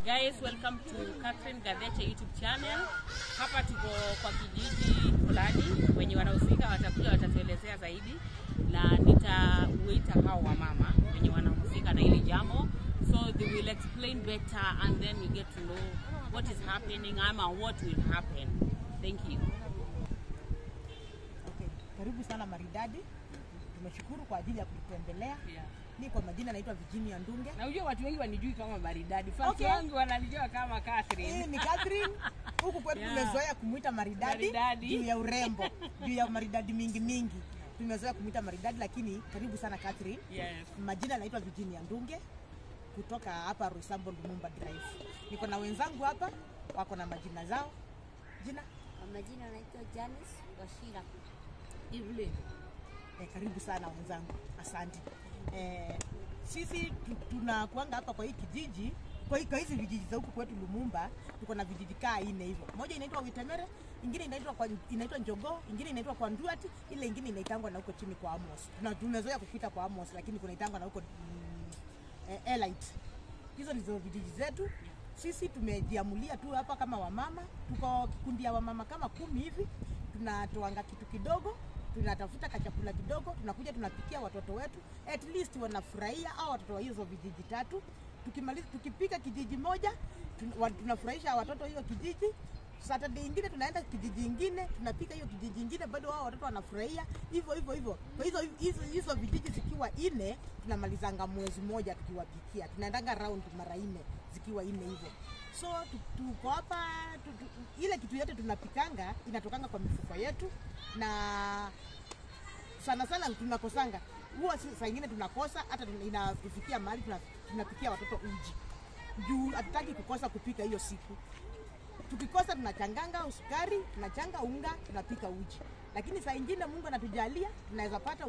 Guys, welcome to Catherine Gadeche YouTube channel. Hapa tuko kwa kijiji fulani, wenye wanahusika watakuja watatuelezea zaidi, na nitauita hao wa mama wenye wanahusika na hili jambo, so they will explain better and then we get to know what is happening and what will happen. Thank you. Okay, karibu sana Maridadi. Tumeshukuru kwa ajili ya kututembelea. Ni kwa majina naitwa Virginia Ndunge. Na unajua watu wengi wanijui kama Maridadi. Fans wangu wananijua kama Catherine. Ni Catherine. Huku kwetu tumezoea kumuita Maridadi juu ya urembo, juu ya maridadi mingi. Tumezoea kumuita Maridadi, lakini karibu sana Catherine. Yes. Majina naitwa Virginia Ndunge kutoka hapa Roysambu Lumumba Drive. Niko na wenzangu hapa wako na majina zao. Jina? Majina naitwa Janice Washira. Evelyn. Karibu sana wenzangu. Asante. Sisi tunakuanga hapa kwa hii kijiji, kwa hizi vijiji za huku kwetu Lumumba, tuko na vijiji kaa 4 hivyo. Moja inaitwa Witemere, ingine inaitwa Njogo, ingine inaitwa kwa Nduati, ile ingine inaitangwa na huko chini kwa Amos. Tumezoea kupita kwa Amos, lakini kuna itangwa na huko Elite. Hizo ndizo vijiji zetu. Sisi tumejiamulia tu hapa kama wamama, tuko kikundi ya wamama kama 10 hivi. Tunatoanga kitu kidogo, tunatafuta kachakula kidogo, tunakuja tunapikia watoto wetu, at least wanafurahia au watoto wa hizo vijiji 3. Tukimaliza tukipika kijiji moja, tunafurahisha watoto hiyo kijiji. Saturday nyingine tunaenda kijiji kingine, tunapika hiyo kijiji kingine, bado wao watoto wanafurahia hivyo. Kwa hizo vijiji zikiwa 4, tunamalizanga mwezi mmoja tukiwapikia. Tunaendanga round mara 4 zikiwa 4 hivyo. So tuko hapa, ile kitu yote tunapikanga inatokanga kwa mifuko yetu, na sana tunakosanga. Huwa saa nyingine tunakosa, hata inafikia mahali tunapikia watoto uji. Juu hatutaki kukosa kupika hiyo siku. Tukikosa tunachanganga sukari, tunachanga unga, tunapika uji. Lakini saa nyingine Mungu anatujalia, tunaweza pata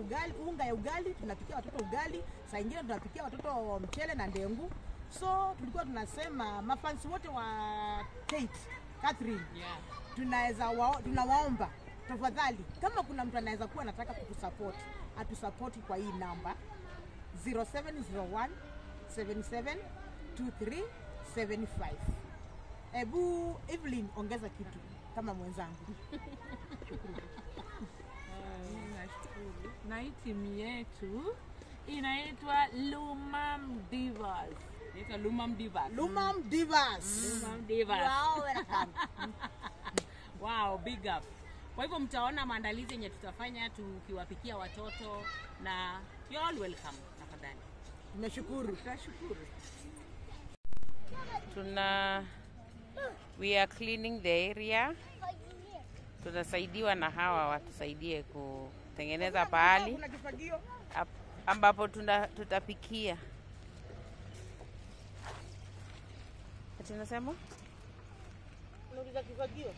unga ya ugali, tunapikia watoto ugali. Saa nyingine tunapikia watoto mchele na ndengu. So tulikuwa tunasema mafansi wote wa Catherine, tunawaomba tafadhali, kama kuna mtu anaweza kuwa anataka kutusupport, atusupport kwa hii namba 0701 772375. Ebu Evelyn, ongeza kitu kama mwenzangu. Na hii timu yetu inaitwa Lumam Divas. Inaitwa Lumam Divas. Lumam Divas. Wow, wow, big up. Kwa hivyo mtaona maandalizi yenye tutafanya tukiwapikia watoto, na you all welcome tafadhali. Tunashukuru. We are cleaning the area. Tunasaidiwa na hawa watusaidie kutengeneza pahali ambapo tutapikia. Ati nasema? Unauliza kifagio?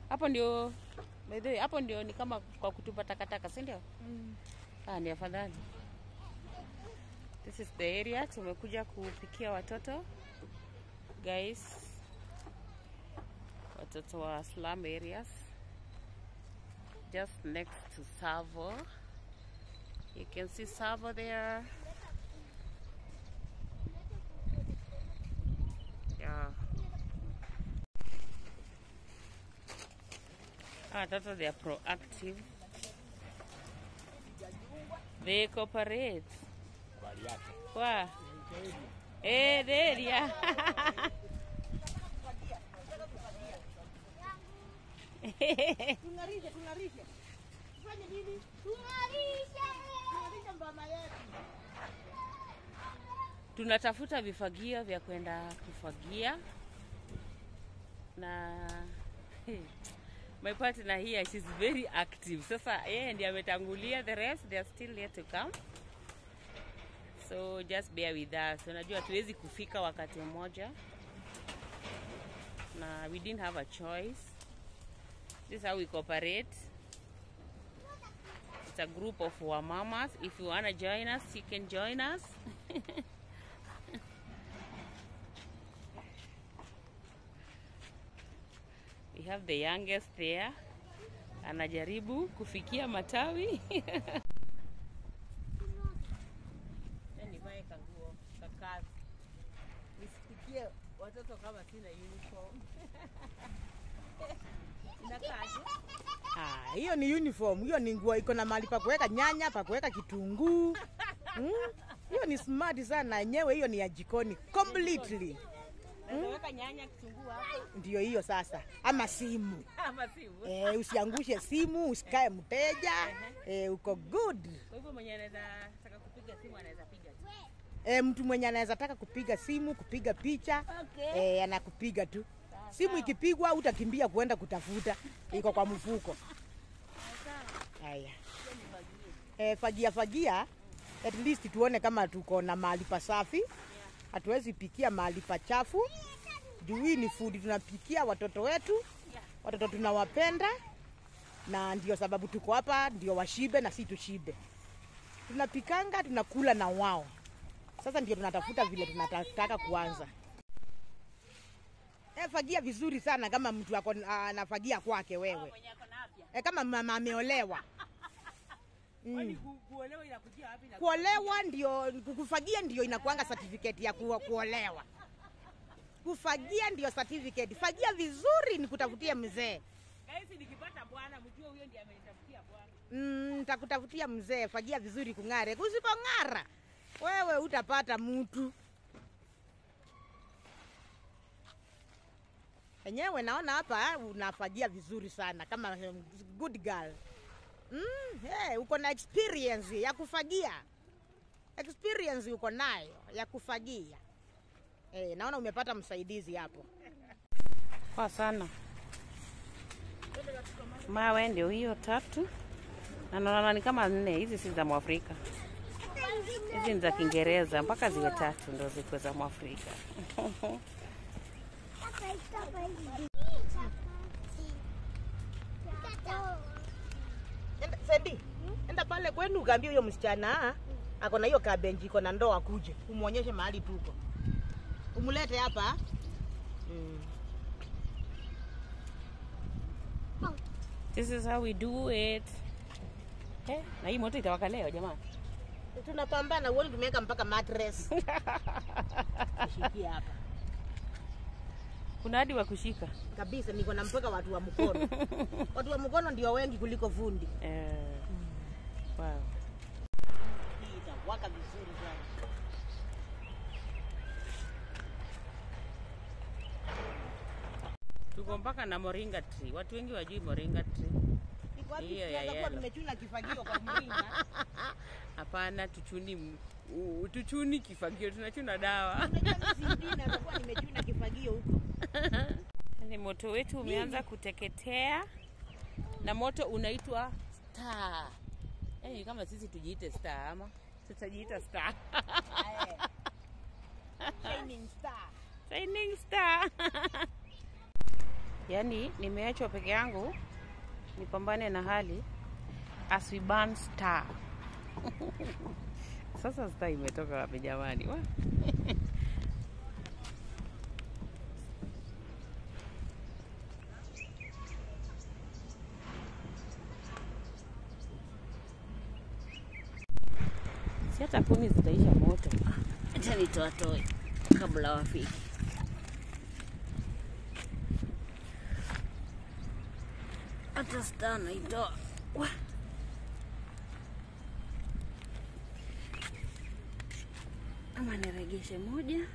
Hapo ndio ni kama kwa kutupa takataka, si ndio? Ni afadhali. This is the area tumekuja kupikia watoto. Guys, watoto wa slum areas, just next to Savo. You can see Savo there. Yeah. Watoto, they are proactive. They cooperate. Kwa deria. Tungarisha. Fanya nini? Tungarisha mama yetu. Tunatafuta vifagio vya kwenda kufagia, na my partner here, she's very active. Sasa yeye ndiye ametangulia, the rest they are still yet to come. So just bear with us. Unajua tuwezi kufika wakati mmoja, na we didn't have a choice. This is how we cooperate. It's a group of mamas. If you want to join us, you can join us. We have the youngest there. Anajaribu kufikia matawi. watoto kama sina uniform. Inakaaje? Hiyo ni uniform. Hiyo ni nguo iko na mahali pa kuweka nyanya, pa kuweka kitunguu. Hiyo ni smart sana yenyewe, hiyo ni ya jikoni completely. Naweka nyanya, kitunguu hapo. Ndio hiyo sasa. Ama simu. Ama simu. Usiangushe simu, usikae mteja. Uko good. Kwa hivyo mwenye anaweza taka kupiga simu anaweza piga tu. Mtu mwenye anaweza taka kupiga simu, kupiga picha, Okay. anakupiga tu. Simu ikipigwa utakimbia kuenda kutafuta, iko kwa mfuko. Haya. Fagia at least tuone kama tuko na mahali pasafi. Hatuwezi pikia mahali pachafu. Juu hii ni food tunapikia watoto wetu. Watoto tunawapenda na ndio sababu tuko hapa, ndio washibe na si tushibe. Tunapikanga, tunakula na wao. Sasa ndio tunatafuta vile tunataka kuanza. Fagia vizuri sana kama mtu anafagia kwake wewe. Mwenye ako na afya. Kama mama ameolewa. Kwani kuolewa inakujia wapi na Kuolewa ndio, kufagia ndio inakuanga certificate ya kuolewa. Kufagia ndio certificate. Fagia vizuri ni kutafutia mzee. Guys, nikipata bwana mjue huyo ndiye amenitafutia bwana. Nitakutafutia mzee. Fagia vizuri kung'are. Usipong'ara wewe utapata mtu. Enyewe naona hapa unafagia vizuri sana kama good girl. Uko na experience ya kufagia. Experience uko nayo ya kufagia. Naona umepata msaidizi hapo. Kwa sana. Mawe ndio hiyo 3. Na naona ni kama 4. Hizi si za Mwafrika. Hizi ni za Kiingereza, mpaka ziwe 3 ndio zikuwe za Mwafrika. Sendi, enda pale kwenu ukaambie huyo msichana ako na hiyo cabbage iko na ndoo akuje. Umuonyeshe mahali tuko. Umulete hapa. This is how we do it. Na hii moto itawaka leo jamani. Tunapambana, uone tumeweka mpaka mattress. Shikia hapa. Kuna hadi wa kushika. Kabisa niko na mpaka watu wa mkono. Watu wa mkono ndio wengi kuliko fundi. Wow. Hii itawaka vizuri sana. Tuko mpaka na moringa tree. Watu wengi wajui moringa tree. Hiyo ya yellow. Nimechuna kifagio kwa mringa. Hapana, tuchuni kifagio, tunachuna dawa. Nimechuna kifagio huko. Ni moto wetu umeanza kuteketea na moto unaitwa star. Kama sisi tujiite star ama tutajiita star. Shining star. Shining star. Yaani nimeachwa peke yangu nipambane na hali as we burn star. Sasa star imetoka wapi jamani? Si hata 10 zitaisha moto. Acha nitoatoe kabla wafike. Hata star naitoa. Ama niregeshe moja.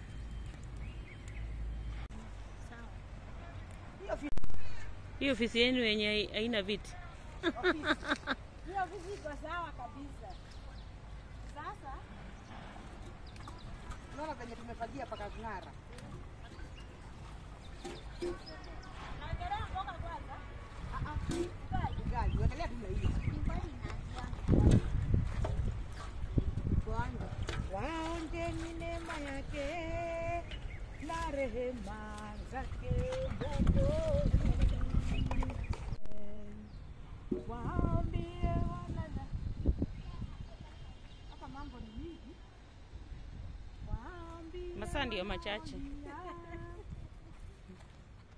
Hiyo ofisi yenu yenye haina viti. Hiyo ofisi iko sawa kabisa. Sasa naona penye tumefagia paka kung'ara. Naendelea mboga kwanza. Ugali, endelea tu na hiyo. Waonjeni neema yake na rehema zake Mwokozi. Waambie walala. Hapa mambo ni mingi. Waambie. Masaa ndio machache.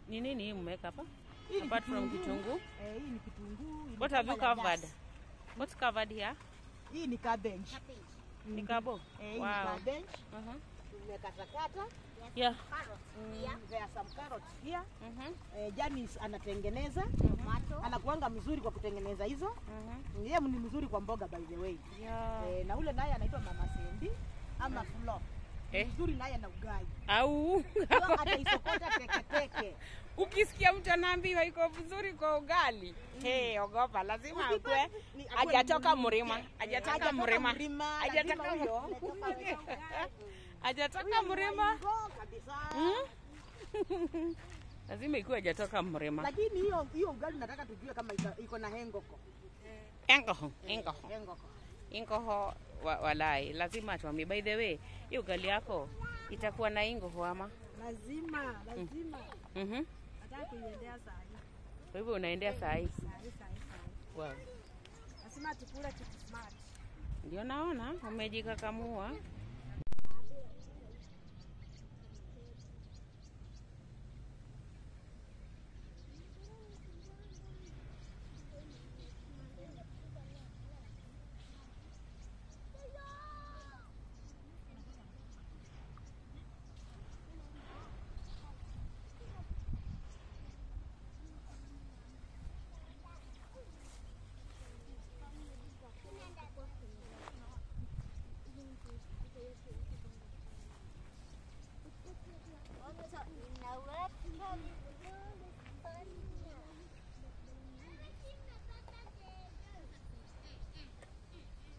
Ni nini hii mmeweka hapa? Apart from kitunguu. Hii ni kitunguu. What have you covered? What's covered here? Hii ni cabbage. Ni kabo. Hii ni cabbage. nimekatakata. Yeah. There are some carrots here. Mhm. Janice anatengeneza. Tomato. Anakuanga mzuri kwa kutengeneza hizo. Yeye ni mzuri kwa mboga by the way. Yeah. Na ule naye anaitwa Mama Sendi ama Flo. Mzuri naye na ugali. Au Ndio ataisokota teke. ukisikia mtu anaambiwa iko vizuri kwa ugali, ogopa, lazima akwe hajatoka mlima. Hajatoka mlima. Hajatoka mlima. Kabisa. Lazima ikuwe hajatoka mlima. Lakini hiyo ugali nataka tujue kama iko na hengoko. Ingoho walai, lazima tuambie. By the way, hiyo ugali yako itakuwa na ingoho ama? Lazima. Nataka kuiendea saa hii. Kwa hivyo unaendea saa hii? Wow. Lazima tukule kitu smart. Ndio naona umejikakamua.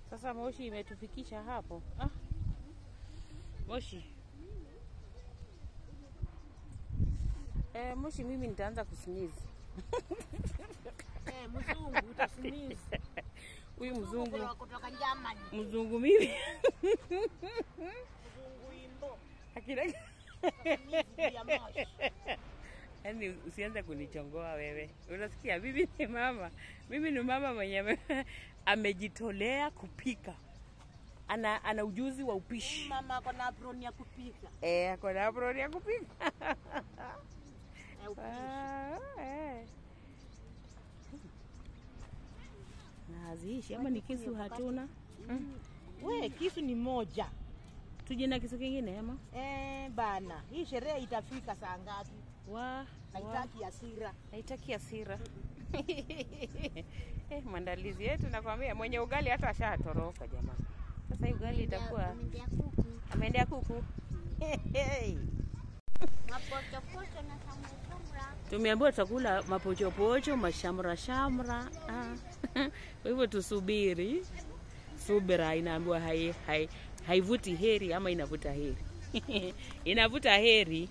Sasa Moshi imetufikisha hapo. Moshi. Moshi, mimi nitaanza kusinizi. Mzungu utasinizi. Huyu mzungu kutoka Germany. Mzungu mimi. Mzungu imbo. Akina. Ya Moshi. Yaani usianze kunichongoa wewe. Unasikia mimi ni mama mwenye amejitolea kupika. Ana ujuzi wa upishi. Mama ako na apron ya kupika. Ako na apron ya kupika. Naziishi ama ni kisu hatuna? We, kisu ni moja. Tuje na kisu kingine ama? Bana, hii sherehe itafika saa ngapi? Haitaki hasira. Maandalizi yetu nakwambia, mwenye ugali hata ashatoroka jamani. Sasa hii ugali itakuwa ameendea kuku. Mapochopocho na shamra. Tumeambiwa tutakula mapochopocho, mashamra. Kwa hivyo tusubiri. Subira inaambiwa haivuti heri ama inavuta heri. Inavuta heri.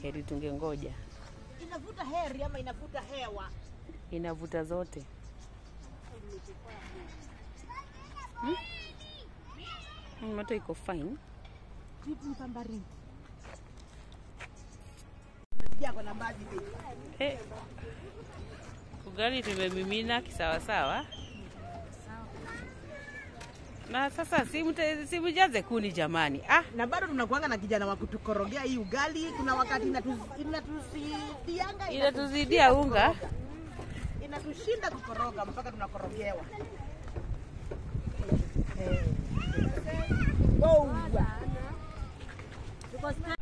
Heri tungengoja. Inavuta heri ama inavuta hewa? Inavuta zote. Moto iko fine. Vipi mpambari? Ugali tumemimina kisawasawa. Na sasa simujaze kuni jamani. Na bado tunakuanga na kijana wa kutukorogea hii ugali. Kuna wakati inatuzidia unga. Inatushinda kukoroga mpaka tunakorogewa.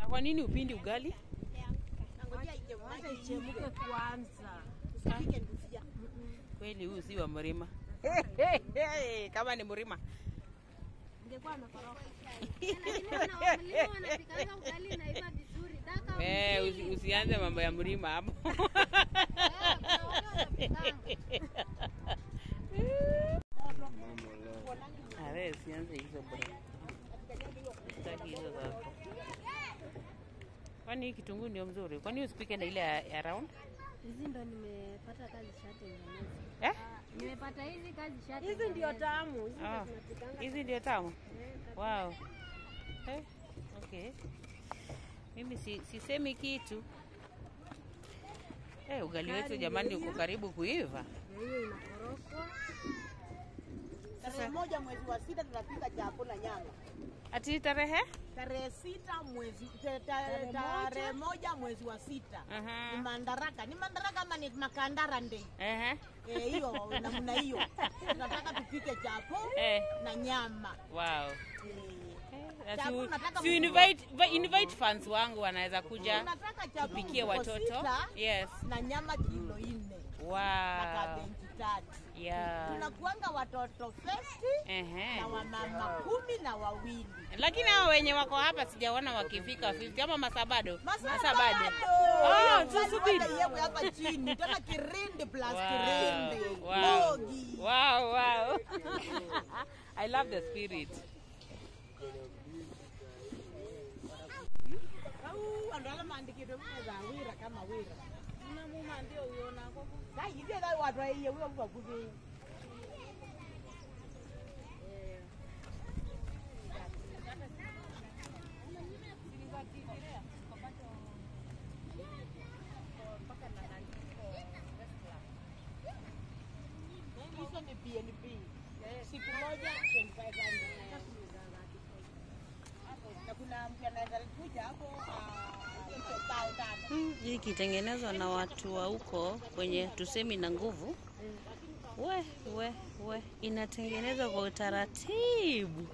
Kwa nini upindi ugali? Ngoja ichemke kwanza. Kweli huyu si wa mlima. Kama ni mlima. Ingekuwa amekoroka. Wanapika ugali na iva vizuri. Usianze mambo ya mlima hapo. Sianze hizo bwana. Sitaki hizo zako. Kwani kitunguu ndio mzuri? Kwani usipike na ile ya round? Hizi ndo nimepata kazi shati. Nimepata hizi kazi shati. Hizi ndio tamu. Hizi ndio tamu. Wow. Okay. Mimi sisemi kitu. Ugali wetu jamani uko karibu kuiva. Hiyo inakorokwa. Tarehe 1 mwezi wa 6 tunapika chakula nyama. Ati tarehe? Tarehe 1 mwezi wa 6. Ni mandaraka. Ni mandaraka ama ni makandara nde? Hiyo namna hiyo. Tunataka tupike chapo na nyama. Wow. Si invite fans wangu wanaweza kuja Tunataka chakula tupikie watoto. Yes. na nyama kilo 4. Wow. Na kabeji 3. Yeah. Tunakuanga watoto festi na wamama 12. Lakini hao wenye wako hapa sijaona wakifika 50 ama masabado. Masabado. Tusubiri. Yeye hapa chini tena kirindi plus Wow. kirindi. Wow. Bogi. Wow. I love the spirit. Andala maandikiro meza wira kama wira. Una muma ndio uiona kwa. Dai ndio dai watu yeye huyo mtu akubi. Hizo ni PNP. Siku moja 2500. Na kuna mtu anaenda kuja hapo Hii ikitengenezwa na watu wa huko kwenye tusemi na nguvu. We inatengenezwa kwa utaratibu.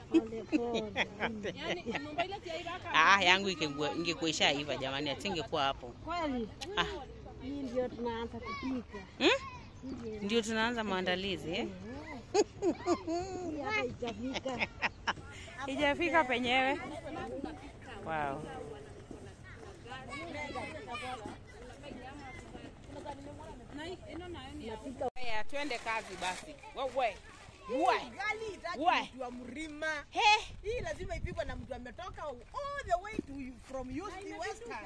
Yangu ingekuwa ishaiva jamani, atingekuwa hapo. Kweli. Hii ndio tunaanza kupika. Ndio tunaanza maandalizi Hii hapa itafika. Ijafika penyewe. Wow. Haya, twende kazi basi. Wewe. Ugali itaki mtu wa mlima. Hii lazima ipikwe na mtu ametoka all the way from Western.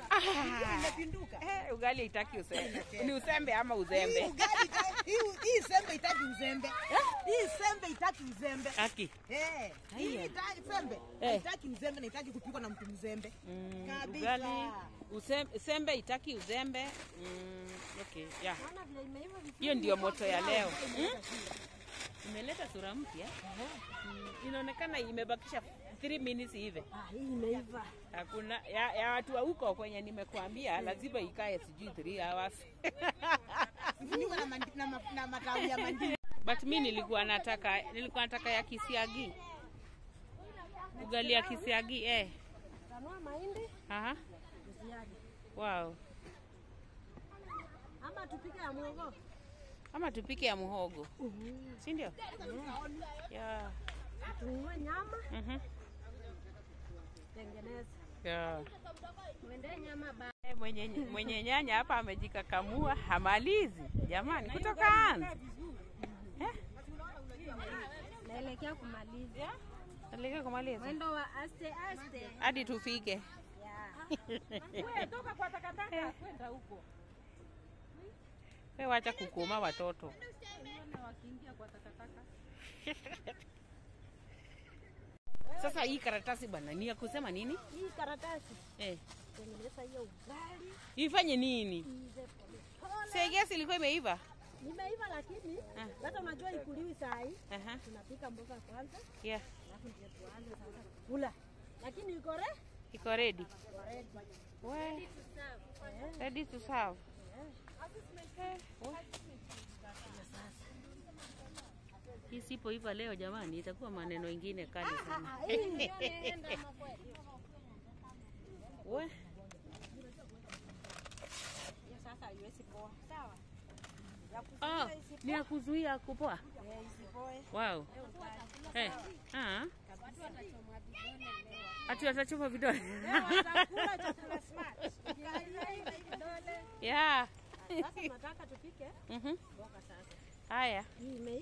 Inapinduka. Ugali itaki usembe. Ni usembe ama uzembe? Hii sembe itaki uzembe. Hii sembe itaki uzembe. Aki. Hii itaki sembe. Itaki uzembe na itaki kupikwa na mtu mzembe. Kabisa. Ugali sembe itaki uzembe. Okay, yeah. Hiyo ndio moto ya leo. Imeleta sura mpya. Inaonekana imebakisha 3 minutes hivi. Hii imeiva. Hakuna ya watu wa huko kwenye nimekuambia lazima ikae sijui 3 hours. Niwe na matawi ya mandi. But mimi nilikuwa nataka ya kisiagi. Ugali ya kisiagi Tanua mahindi. Aha. Kisiagi. Wow. Ama tupike ya muhogo. Ama tupike ya muhogo. Si ndio? Yeah. Tununue nyama. Tengeneza. Yeah. Mwende nyama Mwenye nyanya hapa amejikakamua hamalizi. Jamani, kutoka anza. Naelekea kumaliza. Naelekea kumaliza. Mwendo wa aste. Hadi tufike. Wewe toka kwa takataka kwenda huko. Wewe acha kukuma watoto. Wakiingia kwa takataka. Sasa hii karatasi bwana ni ya kusema nini? Hii karatasi. Tengeneza hiyo ugali. Ifanye nini? Sasa gesi ilikuwa imeiva. Nimeiva lakini hata unajua ikuliwi saa hii. Tunapika mboga kwanza. Yeah. Alafu ndio tuanze sasa kula. Lakini iko ready? Iko ready. Ready to serve. Hii sipo hiva leo jamani, itakuwa maneno ingine kali sana. Sasa haiwezi poa. Sawa. Ni ya kuzuia kupoa. Wow. Ati watachoma vidole. Watakula chakula smart. Yeah. Sasa nataka tupike. Mboga sasa. Haya. Hii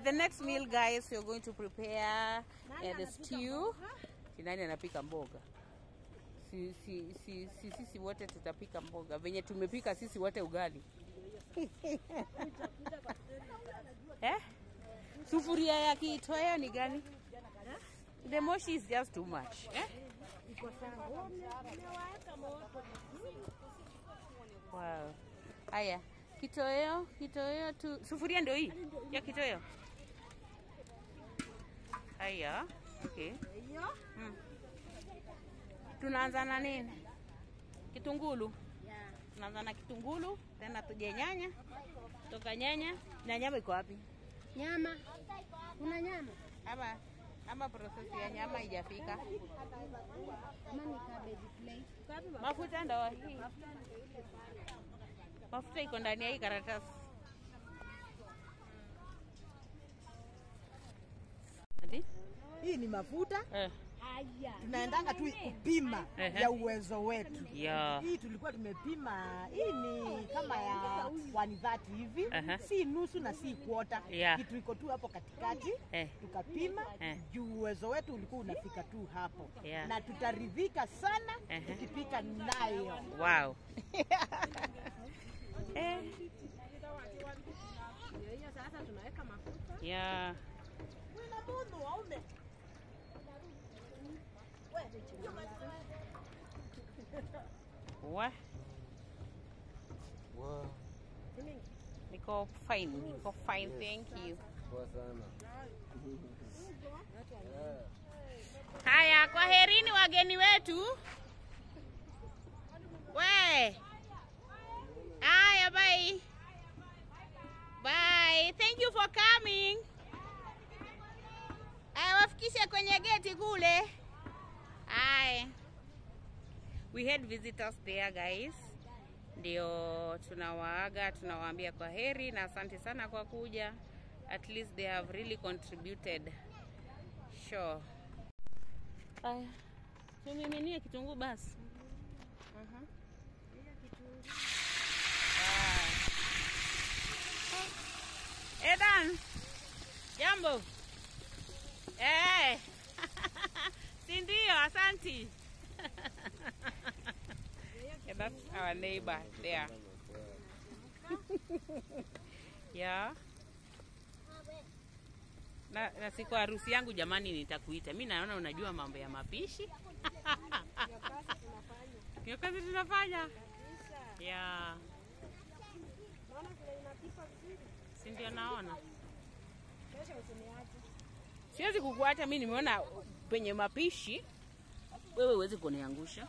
The next meal guys, we're going to prepare the stew. Nani anapika mboga? Sisi wote tutapika mboga. Venye tumepika sisi wote ugali. Sufuria ya kitoweo ni gani? The moshi is just too much. Wow. Haya, kitoweo tu. Sufuria ndio hii ya kitoweo. Haya, okay. Tunaanza na nini? Kitungulu. Tunaanza na kitungulu, tena tuje nyanya. Toka nyanya, na nyama iko wapi? Nyama. Kuna nyama? Ama process ya nyama haijafika. Kama ni cabbage plate. Mafuta ndo hii. Mafuta iko ndani ya hii karatasi. Ati? Hii ni mafuta. Haya. Tunaendanga tu kupima ya uwezo wetu. Yeah. Hii tulikuwa tumepima, hii ni kama ya 130 hivi, si nusu na si quarter. Kitu iko tu hapo katikati, tukapima juu uwezo wetu ulikuwa unafika tu hapo. Na tutaridhika sana tukipika nayo. Wow. Hiyo sasa tunaweka mafuta. Yeah. Wewe mundu waume. What? Wow. Niko fine, thank you. Poa sana. Haya, kwaherini wageni wetu. We. Haya, bye. Bye. Thank you for coming. Wafikishe kwenye geti kule. Haya. We had visitors there, guys. Ndio tunawaaga, tunawaambia kwa heri na asante sana kwa kuja. At least they have really contributed. Sure. Aya. Tumiminie kitunguu basi. Edan. Jambo. Si ndio, asanti. Yeah, that's our neighbor there. Yeah. Na siku harusi yangu jamani nitakuita. Mimi naona unajua mambo ya mapishi. Hiyo kazi tunafanya. Yeah. Naona vile inapikwa vizuri. Si ndio naona. Kesho usiniache. Siwezi kukuacha, mimi nimeona penye mapishi wewe huwezi kuniangusha.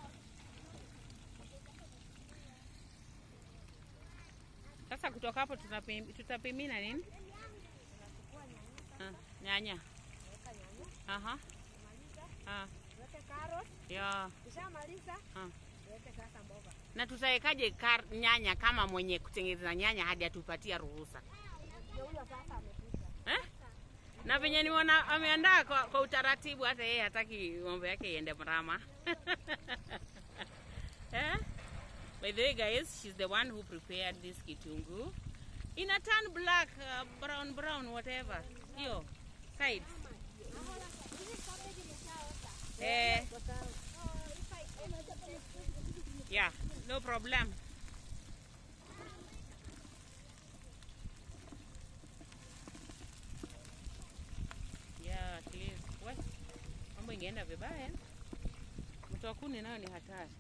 Sasa kutoka hapo tutapimina nini? Nyanya. Weka nyanya. Aha. Maliza. Weka carrot. Yeah. Ukishamaliza, weka sasa mboga. Na tutawekaje nyanya kama mwenye kutengeneza nyanya hadi atupatia ruhusa? Ndio huyo sasa amepika. Na venye niona ameandaa kwa utaratibu, hata yeye hataki mambo yake iende mrama. By the way guys, she's the one who prepared this kitungu. In a turn black, brown, whatever. Hiyo sides. Yeah, no problem. Yeah, at least. What? Mambo ingeenda vibaya. Mtu wa kuni nayo ni hatari.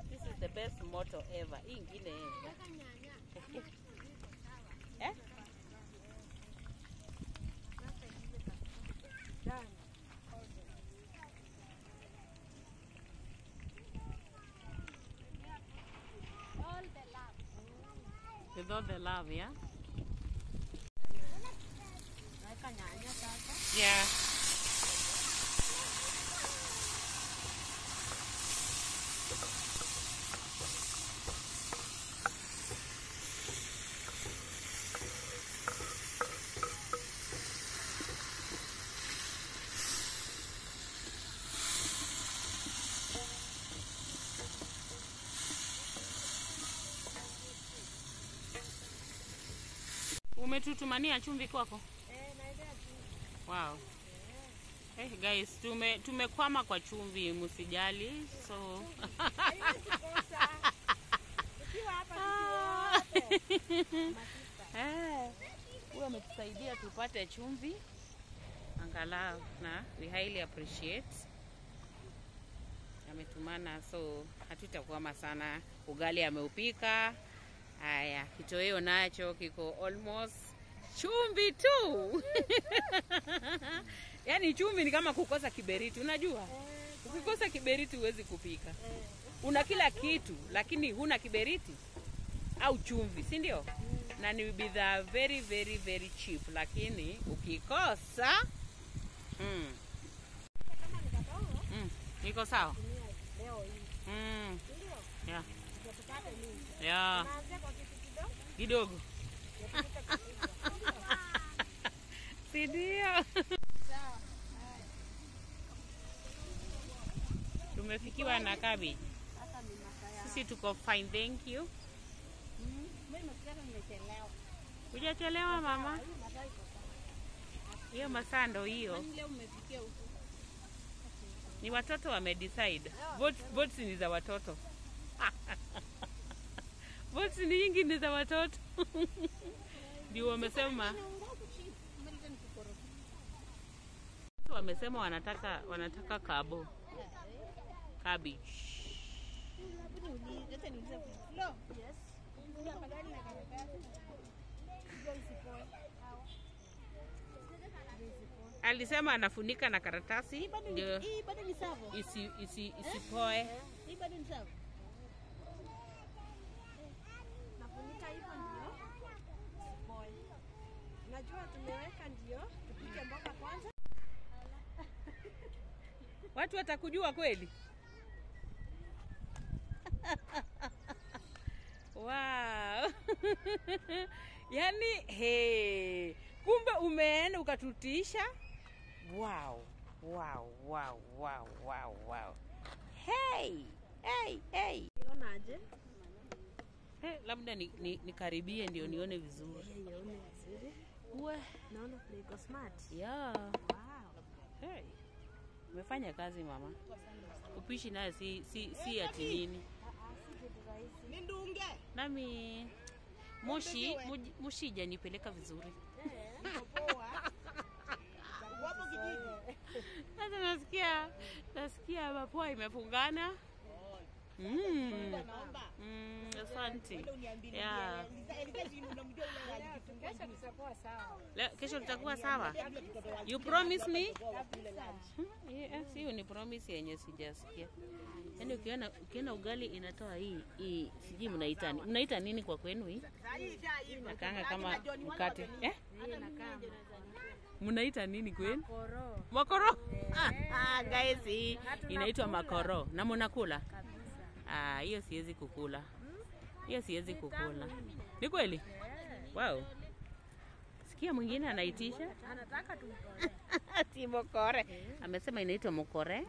This is the best motto ever. Hii ingine Weka nyanya. with all the love, yeah? Weka nyanya sasa. Yeah. Umetutumania chumvi kwako? Naendea chumvi. Wow. Hey guys, tumekwama kwa chumvi, msijali. So Haiwezi kosa. Ukiwa hapa sisi wote. huyo ametusaidia tupate chumvi angalau, na we highly appreciate. Ametumana, so hatutakwama sana. Ugali ameupika. Haya, kitoweo nacho kiko almost. Chumvi tu. Yaani chumvi ni kama kukosa kiberiti, unajua? Ukikosa kiberiti huwezi kupika. Una kila kitu lakini huna kiberiti au chumvi, si ndio? na ni bidhaa very very very cheap, lakini ukikosa niko sawa. Yeah. Yeah. Kidogo. Si ndio? Tumefikiwa na cabbage. Sisi tuko fine, thank you. Hujachelewa mama? Hiyo masando hiyo. Ni watoto wamedecide. Votes ni za watoto. Votes ni nyingi ni za watoto. Ndio wamesema. Wamesema wanataka kabo. Cabbage. Alisema anafunika na karatasi ndio isipoe. Hii bado ni sawa. Nafunika hivyo ndio isipoe. Unajua tumeweka ndio tupike mboga kwanza. Watu watakujua kweli? Wow. Yani kumbe umeenda ukatutisha. Wow. Hey. Unaje? Labda nikaribie ndio nione vizuri. Nione vizuri. Naona iko smart. Yeah. Wow. Hey. Umefanya kazi mama. Upishi naye si ati nini. Ni ndunge. Nami Moshi janipeleka vizuri. Poa. Wapo kijiji. Sasa nasikia mapua imefungana. Asante. Yeah. Kesho tutakuwa sawa. You promise me? Yes, hiyo ni promise yenye sijasikia. Yaani ukiona ugali inatoa hii sijui mnaita nini kwa kwenu hii? Nakaanga kama mkate. Mnaita nini kwenu? Makoro. Guys, inaitwa makoro. Na mnakula? Hiyo siwezi kukula. Ni kweli? Wow. Sikia mwingine anaitisha. Anataka tumkore. Ati mokore. Amesema inaitwa mokore.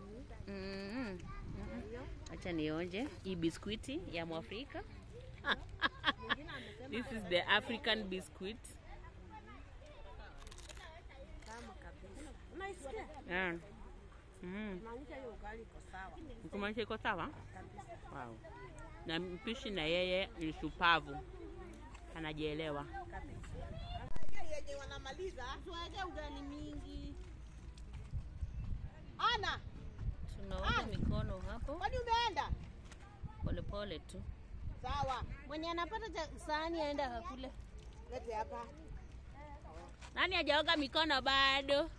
Acha nionje hii biskuiti ya Mwafrika. This is the African biscuit. Kama kabisa. Unaisikia? Yeah. Maanisha hiyo ugali iko sawa. Kumaanisha iko sawa? Kabisa. Wow. Na mpishi na yeye ni shupavu. Anajielewa. Kabisa. Yenye wanamaliza Tuweke ugali mingi. Ana, Tunaosha mikono hapo kwani umeenda? polepole tu. Sawa. Mwenye anapata sahani aenda akakule. Lete hapa. Nani hajaoga mikono bado?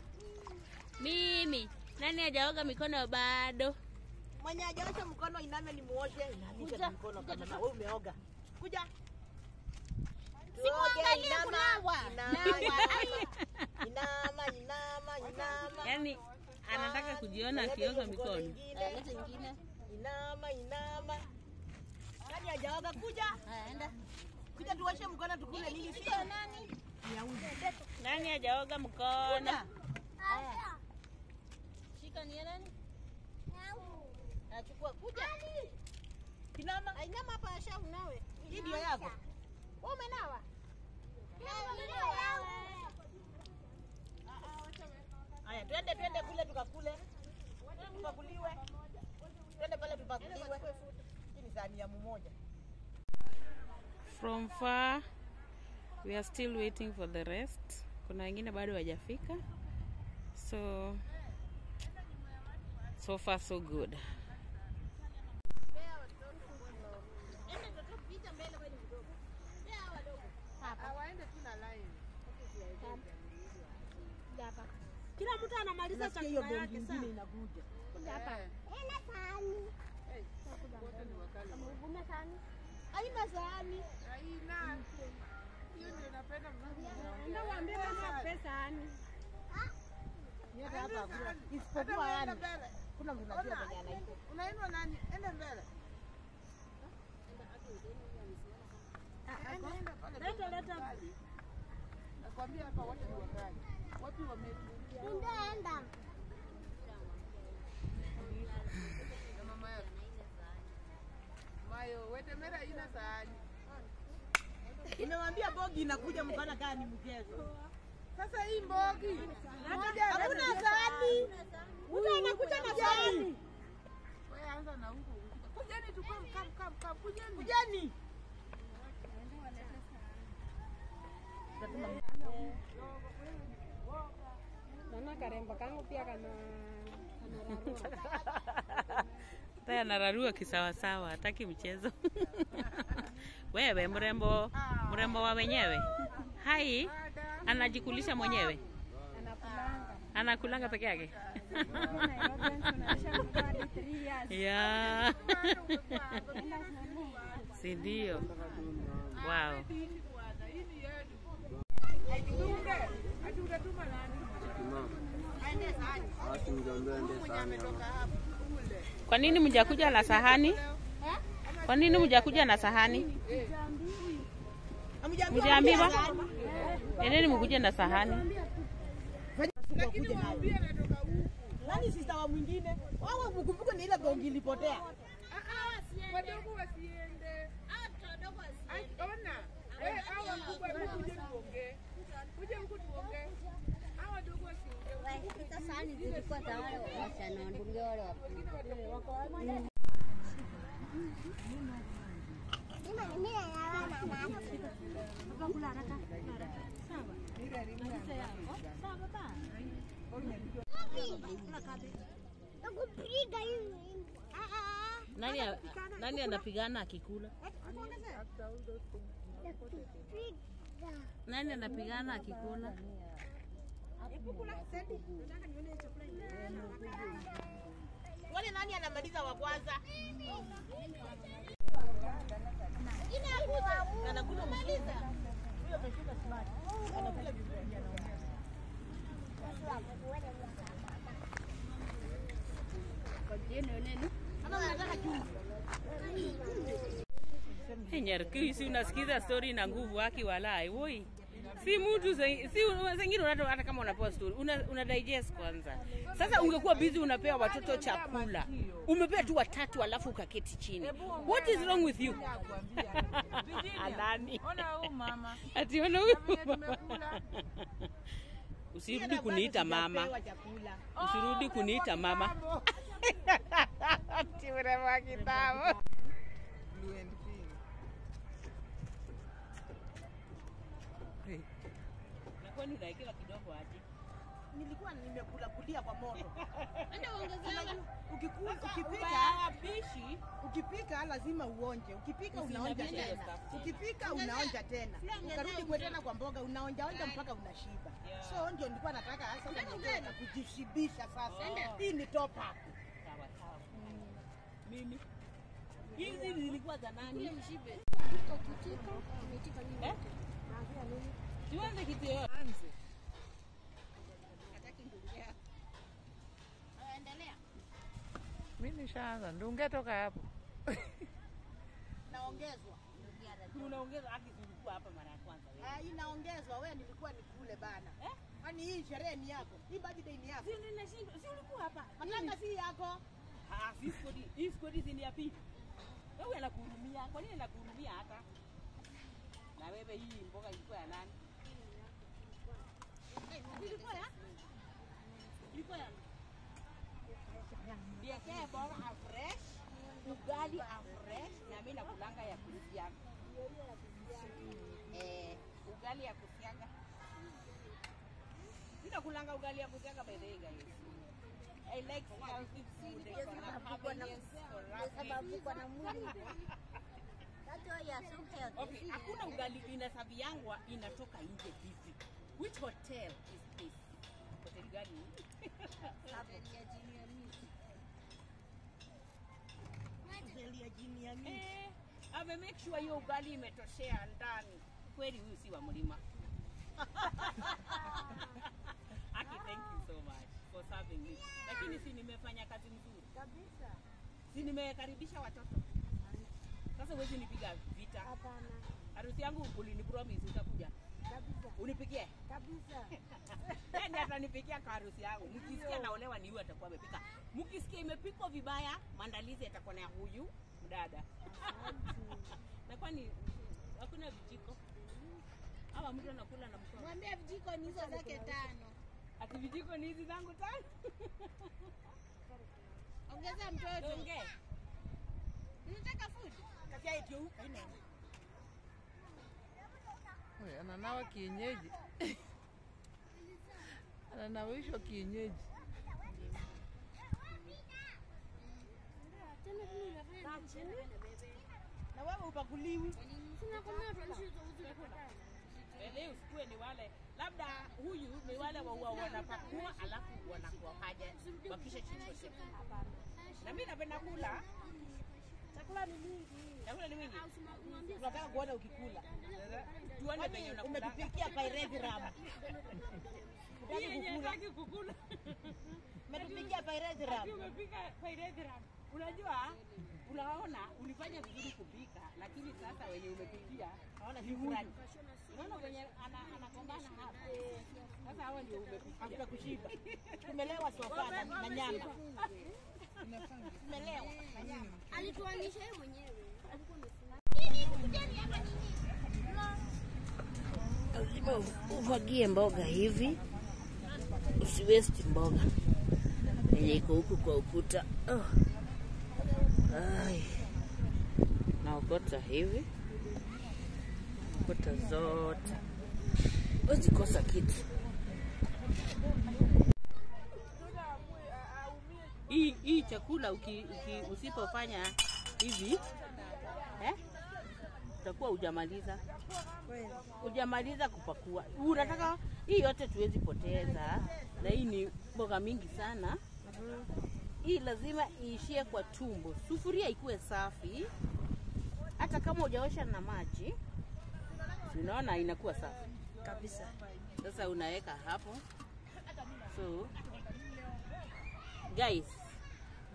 Mimi. Nani hajaoga mikono bado? Mwenye hajaosha mkono iname ni muoshe. Inanisha mkono kama na wewe umeoga. Kuja. Simuangalie kunawa. Inama. Yaani anataka kujiona akioga mikono. Leta ingine. Inama. Nani hajaoga kuja? Enda. Kuja tuoshe mkono tukule nini sio? Nani? Nani hajaoga mkono? Shika ni nani? Nachukua kuja. Inama. Ainama hapa asha unawe. Hii ndio yako. Wewe umenawa? Haya, twende kule tukakule. Tupakuliwe. Twende pale tupakuliwe. Hii ni sahani ya mmoja. From far we are still waiting for the rest. Kuna wengine bado hawajafika. So far so good. Kila mtu anamaliza chakula yake sasa. Inakuja. Kuja hapa. Ena sahani. Una sahani? Haina sahani. Haina. gani? Yote hapa hakuna. Isipokuwa yani. Kuna mtu anajua mwenye anaitwa. Unaitwa nani? Enda mbele. Leta. Nakwambia hapa wote ni wakali. Wapi wamekuja? Nenda. Na mama yako. Mayo, wete mera ina sahani. Nimemwambia Bogi inakuja mkana gani mchezo. Sasa hii mbogi. Hakuna sahani. Mtu anakuja na sahani. Wewe anza na huko. Kujeni tu kam kujeni. Kujeni. Naona karembo kangu pia kana Taya nararua kisawasawa, hataki mchezo. Wewe mrembo wa wenyewe. Hai, anajikulisha mwenyewe. Anakulanga peke yake. Yeah. Si ndio? Wow. Kwa nini mjakuja na sahani? Kwa nini mjakuja na sahani? Mjaambiwa? Nini mkuje na sahani? Lakini waambie natoka huko. Nani sister wa mwingine? Wao mkumbuke ni ile Bogi ilipotea. Wadogo wasiende. Wadogo wasiende. Ona. Wewe hawa kubwa kuje tuongee. Kuje huko tuongee. Hawa wadogo wasiende. Kita sahani zilikuwa tayari wasichana wandugu wale wako wapi? Nani anapigana akikula? Nani anapigana akikula? Wale nani anamaliza wa kwanza? Anakula maliza. Huyo ameshuka smart. Anakula vizuri anaongea. Kwa jeni nini? Ama unataka chumvi? Nyariki, si unasikiza story na nguvu haki walai. Woi. Si mtu zingine hata kama unapewa story, una digest kwanza. Sasa ungekuwa busy unapea watoto chakula. Umepea tu watatu alafu ukaketi chini. What is wrong with you? Anani? Ona huyu mama. Ati ona huyu. Tumekula. Usirudi kuniita mama. Usirudi kuniita mama. Ati mrembo kitambo. Blue and pink. Na kwani unaekewa kidogo aje? Nilikuwa nimekula kulia kwa moto. Ndio ongezea. Ukipika lazima uonje. Ukipika unaonja tena. Ukipika unaonja tena. Ukarudi kwa tena kwa mboga unaonja mpaka unashiba. So ndio nilikuwa nataka sasa tena kujishibisha sasa. Hii ni top up. Sawa sawa. Mimi hizi zilikuwa za nani? Mshibe. Tuanze kitu yote. Mimi nishaanza. Ndio ungetoka hapo. Naongezwa. Unaongeza haki zilikuwa hapa mara ya kwanza wewe. Inaongezwa. Wewe nilikuwa nikule bana. Kwani hii sherehe ni yako? Hii birthday ni yako? Si ulikuwa hapa? Matanga si yako. Hii skodi si ni ya pili. Wewe anakuhurumia. Kwa nini anakuhurumia hata? Na wewe hii mboga ilikuwa ya nani? Ilikuwa ya Biekea mboga fresh, ugali fresh, na mimi nakulanga ya kusiaga. Ugali ya kusiaga. Mimi nakulanga ugali ya kusiaga by the way guys. I like healthy food. Sababu kwa na mwili. Okay, hakuna ugali inasaviangwa inatoka nje hivi. Which hotel is this? Hotel gani? Ame make sure hiyo ugali imetoshea ndani. Kweli huyu si wa mlima. so much for serving me. Lakini si nimefanya kazi nzuri kabisa. Si nimekaribisha watoto. Sasa huwezi nipiga vita. Hapana. Harusi yangu ulinipromise utakuja. Kabisa. Unipikie? Kabisa. Yaani atanipikia kwa harusi yangu. Mkisikia naolewa ni huyu atakuwa amepika. Mkisikia imepikwa vibaya, maandalizi yatakuwa na huyu mdada. Na kwani hakuna vijiko? Ama mtu anakula na mkono. Mwambie vijiko ni hizo zake 5. Ati vijiko ni hizi zangu 5? Ongeza mtoto. Ongea. Unataka food? Katia hiyo huko ina. Wewe ananawa kienyeji. Ananawishwa kienyeji. Na wewe upakuliwi. Sina kuna tunishizo uzuri. Leo usikue ni wale labda huyu ni wale wa wanapakua alafu wanakuwa haja wakisha chochote. Na mimi napenda kula. Chakula ni mingi. Chakula ni mingi. Tunataka kuona ukikula. Tuone venye unakula. Umetupikia pairezi ramu. Unataka kukula. Umetupikia pairezi ramu. Umepika pairezi ramu. Unajua unaona ulifanya vizuri kupika lakini sasa wenye umepikia hawana shukrani. Unaona venye anakombana hapa. Sasa hawa ndio umepikia. After kushiba. Tumelewa sofa na nyama. Tumelewa na nyama. Alituanisha yeye mwenyewe. Alikuwa Lazima ufagie mboga hivi, usiwesti mboga yenye iko huku kwa ukuta. Naokota hivi, naokota zote, huwezi kosa kitu. Hii chakula usipofanya hivi utakuwa hujamaliza. Hujamaliza kupakua. Unataka hii yote tuwezi poteza. Na hii ni mboga mingi sana. Hii lazima iishie kwa tumbo. Sufuria ikuwe safi. Hata kama hujaosha na maji, unaona inakuwa safi Kabisa. Sasa unaweka hapo. So guys,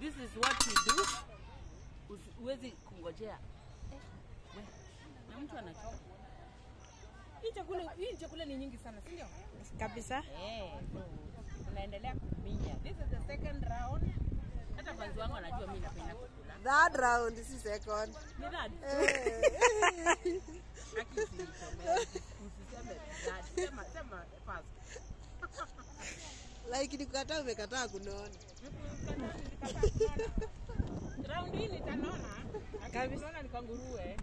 this is what we do. Uwezi kungojea. Na mtu anachoka. Hii chakula ni nyingi sana, si ndio? Kabisa. Unaendelea kuminya. This is the second round. Hata kwanza wangu anajua mimi napenda kukula. Third round, this is second. Ni that. Usiseme that. Sema fast. Like nikukataa umekataa kunona. Round hii nitanona. Kabisa. Ni kwa nguruwe.